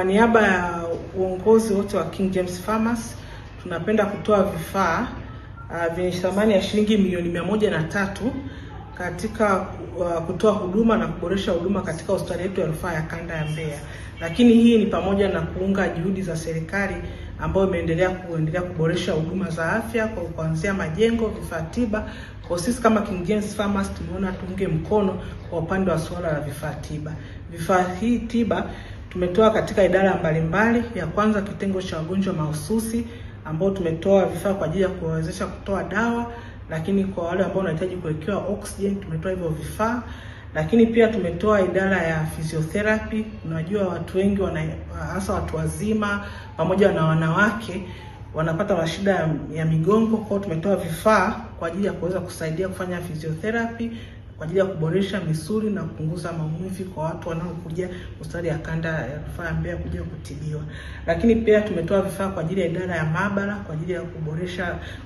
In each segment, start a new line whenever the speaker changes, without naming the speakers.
Kwa niaba ya uongozi wote wa King James Pharmacy tunapenda kutoa vifaa vyenye thamani ya shilingi milioni 103 katika kutoa huduma na kuboresha huduma katika hospitali yetu ya rufaa ya kanda ya Mbeya. Lakini hii ni pamoja na kuunga juhudi za serikali ambayo imeendelea kuboresha huduma za afya kwa kuanzia majengo, vifaa tiba. Kwa sisi kama King James Pharmacy tumeona tuunge mkono kwa upande wa suala la vifaa tiba. Vifaa hii tiba tumetoa katika idara mbalimbali. Ya kwanza, kitengo cha wagonjwa mahususi, ambao tumetoa vifaa kwa ajili ya kuwawezesha kutoa dawa, lakini kwa wale ambao wanahitaji kuwekewa oxygen tumetoa hivyo vifaa. Lakini pia tumetoa idara ya physiotherapy. Unajua watu wengi hasa watu wazima pamoja na wanawake wanapata mashida ya migongo, kwa tumetoa vifaa kwa ajili ya kuweza kusaidia kufanya physiotherapy kwa ajili ya kuboresha misuli na kupunguza maumivu kwa watu wanaokuja hospitali ya kanda ya rufaa ya Mbeya kuja kutibiwa. Lakini pia tumetoa vifaa kwa ajili ya idara ya maabara kwa ajili ya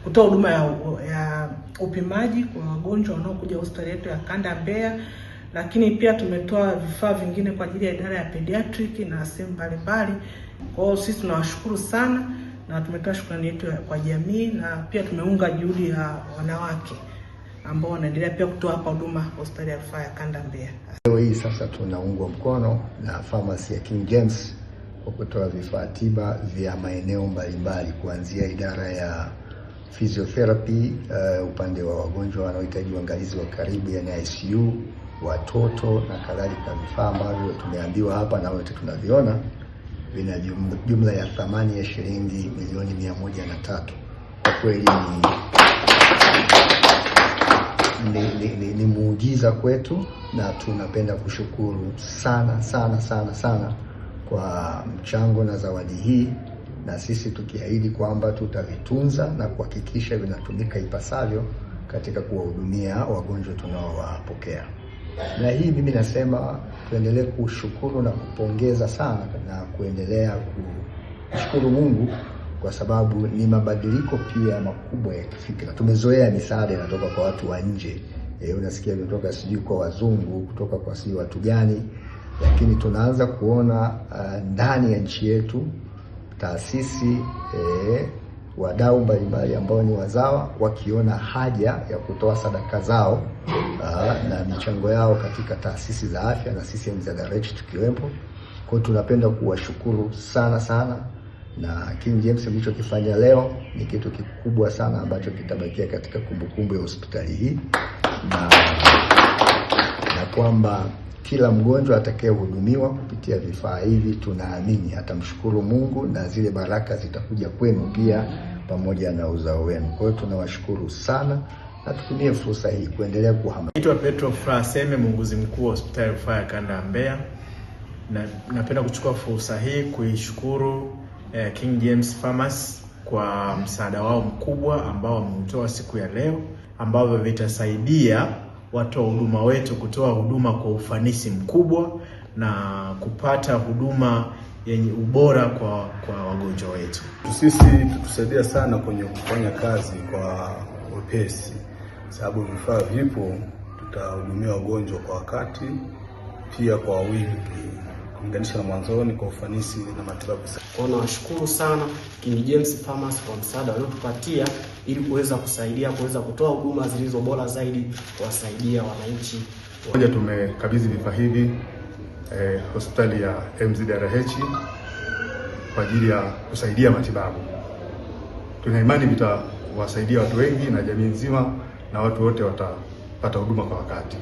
kutoa huduma ya upimaji kwa wagonjwa wanaokuja hospitali yetu ya kanda ya Mbeya. Lakini pia tumetoa vifaa vingine kwa ajili ya idara ya pediatric na sehemu mbalimbali. Kwa hiyo sisi tunawashukuru sana na tumetoa shukrani yetu kwa jamii, na pia tumeunga juhudi ya wanawake ambao wanaendelea pia kutoa hapa huduma hospitali ya rufaa ya kanda Mbeya.
Leo hii sasa tunaungwa mkono na pharmacy ya King James kwa kutoa vifaa tiba vya maeneo mbalimbali, kuanzia idara ya physiotherapy, upande wa wagonjwa wanaohitaji uangalizi wa karibu yani ICU, watoto na kadhalika. Vifaa ambavyo tumeambiwa hapa na wote tunaviona vina jumla ya thamani ya shilingi milioni 103. Kwa kweli ni muujiza kwetu, na tunapenda kushukuru sana kwa mchango na zawadi hii, na sisi tukiahidi kwamba tutavitunza na kuhakikisha vinatumika ipasavyo katika kuwahudumia wagonjwa tunaowapokea. Na hii mimi nasema tuendelee kushukuru na kupongeza sana na kuendelea kushukuru Mungu, kwa sababu ni mabadiliko pia makubwa ya kifikra. Tumezoea misaada inatoka kwa watu wa nje. Unasikia kutoka sijui kwa wazungu, kutoka kwa sijui watu gani, lakini tunaanza kuona ndani ya nchi yetu taasisi, wadau mbalimbali ambao ni wazawa wakiona haja ya kutoa sadaka zao na michango yao katika taasisi za afya na CCM za Darech tukiwepo. Kwa tunapenda kuwashukuru sana, na King James mlichokifanya leo ni kitu kikubwa sana ambacho kitabakia katika kumbukumbu ya hospitali hii, na kwamba kila mgonjwa atakayehudumiwa kupitia vifaa hivi tunaamini atamshukuru Mungu na zile baraka zitakuja kwenu pia pamoja na uzao wenu. Kwa hiyo tunawashukuru sana, na tutumie fursa hii kuendelea kuhamasisha.
Naitwa Petro Fraseme, muuguzi mkuu wa hospitali ya rufaa ya kanda ya Mbeya. Napenda kuchukua fursa hii kuishukuru King James Pharmacy kwa msaada wao mkubwa ambao wameutoa siku ya leo, ambavyo vitasaidia watu wa huduma wetu kutoa huduma kwa ufanisi mkubwa na kupata huduma yenye ubora kwa wagonjwa wetu.
Sisi tutusaidia sana kwenye kufanya kazi kwa wepesi, sababu vifaa vipo, tutahudumia wagonjwa kwa wakati pia kwa wingi kulinganisha na mwanzoni, kwa ufanisi na matibabu.
Nawashukuru sana King James Pharmacy kwa msaada waliotupatia ili kuweza kutoa huduma zilizo bora zaidi kuwasaidia wananchi.
Moja, tumekabidhi vifaa hivi hospitali ya MZDRH kwa ajili ya kusaidia matibabu. Tuna imani vitawasaidia watu wengi na jamii nzima, na watu wote watapata huduma kwa wakati.